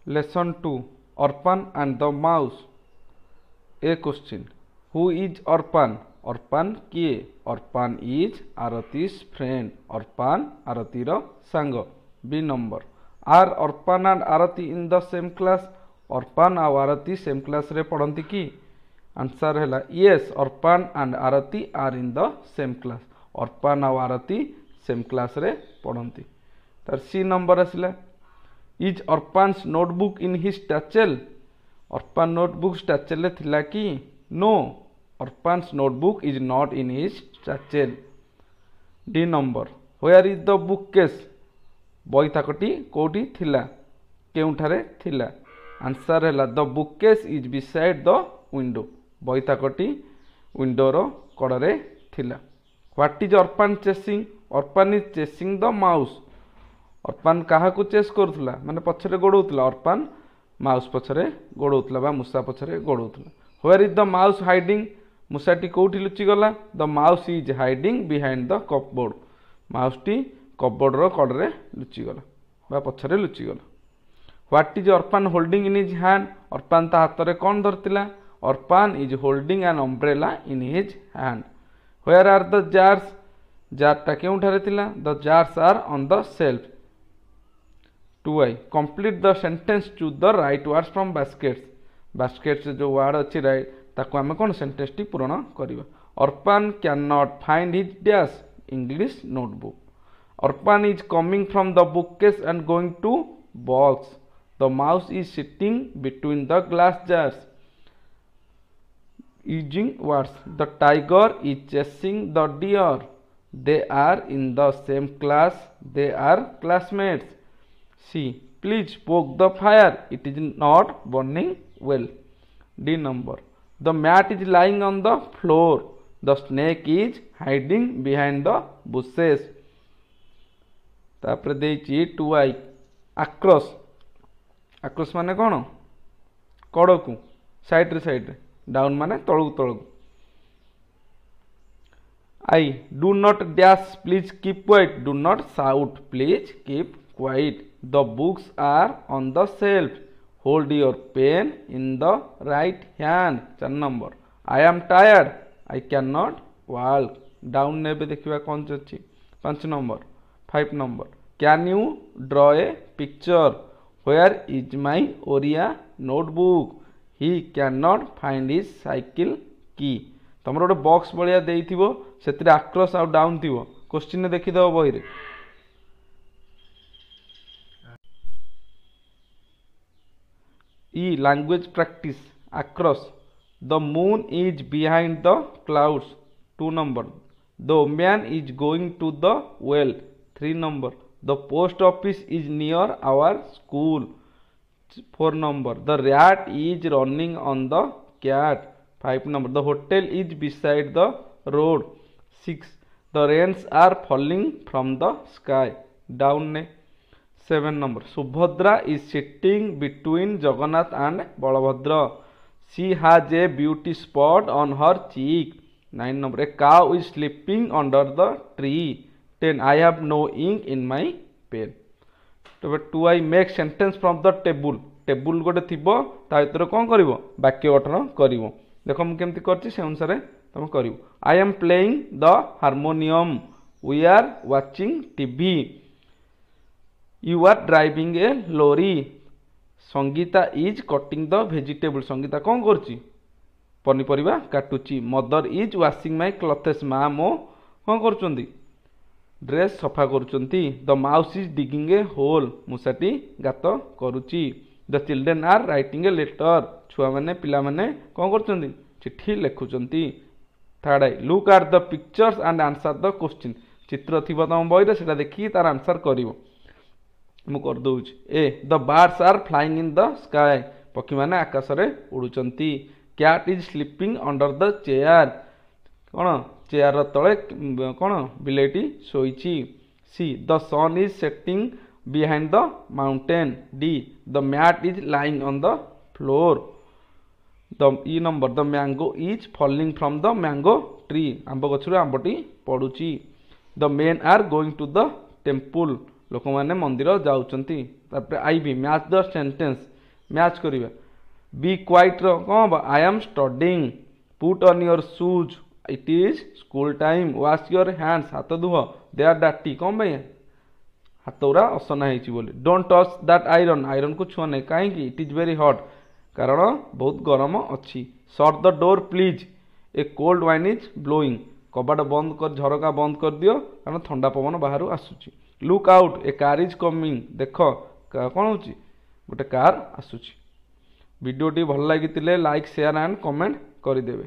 Lesson 2 Orphan and the Mouse. A question. Who is Orphan? Orphan kiye? Orphan is Arati's friend. Orphan Aratira sang. B number. Are Orphan and Arati in the same class? Orphan and Arati same class re padhanti ki? Answer hela yes. Orphan and Arati are in the same class. Orphan and Arati same class re padhanti. Tar C number asila. Is Orphan's notebook in his satchel? Orphan notebook satchel thila ki? No. Orphan's notebook is not in his satchel. D number. Where is the bookcase? Boithakoti koti thila? Keuthare thila? Answer hela the bookcase is beside the window. Boithakoti window ro kodare thila. What is Orphan chasing? Orphan is chasing the mouse. Orphan କାହାକୁ chess କରୁଥିଲା ମାନେ ପଛରେ ଗୋଡ଼ଉଥିଲା Orphan mouse ପଛରେ ଗୋଡ଼ଉଥିଲା ବା ମୂଷା ପଛରେ ଗୋଡ଼ଉଥିଲା Where is the mouse hiding? ମୂଷାଟି କୋଉଠି ଲୁଚି ଗଲା The mouse is hiding behind the cupboard. ମାଉସଟି କପବୋର୍ଡ ର କଡ଼ରେ ଲୁଚି ଗଲା ବା ପଛରେ ଲୁଚି ଗଲା What is Orphan holding in his hand? Orphan ତା ହାତରେ କ'ଣ ଧରିଥିଲା Orphan is holding an umbrella in his hand. Where are the jars? ଜାରଟା କେଉଁଠାରେ ଥିଲା The jars are on the shelf. 2i. Complete the sentence to the right words from baskets. Baskets जो word अच्छी right ताको आमे कौन sentence T पूर्ण करिवा Orphan cannot find his dash English notebook. Orphan is coming from the bookcase and going to box. The mouse is sitting between the glass jars. Using words. The tiger is chasing the deer. They are in the same class. They are classmates. C. Please poke the fire. It is not burning well. D number. The mat is lying on the floor. The snake is hiding behind the bushes. तापरे देइछि 2i. Across. Across माने कोन कड़कू side रे side रे down माने तळकू तळकू I. Do not dash. Please keep quiet. Do not shout. Please keep quiet. The books are on the shelf. Hold your pen in the right hand. 4 number. I am tired. I cannot walk. Down नेबे देखिबा कोन अछि 5 number. 5 number. Can you draw a picture? Where is my Oriya notebook? He cannot find his cycle key. तमरो गोटे box Ballia देइथिबो सेतिरे across आउ down थिबो question देखि दबो बही रे E. Language practice. Across. The moon is behind the clouds. 2 number. The man is going to the well. 3 number. The post office is near our school. 4 number. The rat is running on the cat. 5 number. The hotel is beside the road. 6. The rains are falling from the sky. Down ne. 7 number. Subhadra is sitting between Jagannath and Balabhadra. She has a beauty spot on her cheek. 9 number. A cow is sleeping under the tree. 10. I have no ink in my pen. 2i. Make sentence from the table. Table गोटे थिबो ता भितर कोन करिवो वाक्य गठन करिवो देखो हम केमति करछि से अनुसार तुम करिवो I am playing the harmonium. We are watching TV. You are driving a lorry. Sangita is cutting the vegetable. Sangita कौन करछि पनीपरिबा काटुछि Mother is washing my clothes. माँ मो कौन करछंती ड्रेस सफा करछंती The mouse is digging a hole. मुसाटी गात करूछि The children are writing a letter. छुआ माने पिला माने कौन करछंती चिट्ठी लेखुछंती Third I. Look at the pictures and answer the question. चित्र थिबो तम बही रे सेटा देखि तार आंसर करिवो मु कर दउछि A the birds are flying in the sky पक्षी माने आकाश रे उडुचंती cat is sleeping under the chair कोन चेयर तळे कोन बिलेटी सोइछि C the sun is setting behind the mountain D the mat is lying on the floor the E number the mango is falling from the mango tree आंब गछरु आंबटी पडुछि the men are going to the temple लोक माने मंदिर जाउचंती तापर आईबी मैच द सेंटेंस ମ୍ୟାଚ୍ କରିବା। ବି କ୍ୱାଇଟ୍ର କ'ଣ ହେବ I am studying. Put on your shoes it is school time. Wash your hands ହାତ ଧୁଅ ଦେ ଆର୍ ଡାର୍ଟି କ'ଣ ପାଇଁ ହାତ ଗୁରା ଅସନା ହେଇଛି ବୋଲି। ଡୋଣ୍ଟ ଟଚ୍ ଦ୍ୟାଟ୍ ଆଇରନ୍ ଆଇରନ୍କୁ ଛୁଅ ନାହିଁ କାହିଁକି ଇଟ୍ ଇଜ୍ ଭେରି ହଟ୍ କାରଣ ବହୁତ ଗରମ ଅଛି। Shut the door please a cold wind is blowing କବାଟ ବନ୍ଦ କରି ଝରକା ବନ୍ଦ କରିଦିଅ କାରଣ ଥଣ୍ଡା ପବନ ବାହାରୁ ଆସୁଛି। Look out A car is coming ଦେଖ କ'ଣ ହେଉଛି ଗୋଟେ କାର୍ ଆସୁଛି। ଭିଡ଼ିଓଟି ଭଲ ଲାଗିଥିଲେ ଲାଇକ୍ ସେୟାର ଆଣ୍ଡ କମେଣ୍ଟ କରିଦେବେ।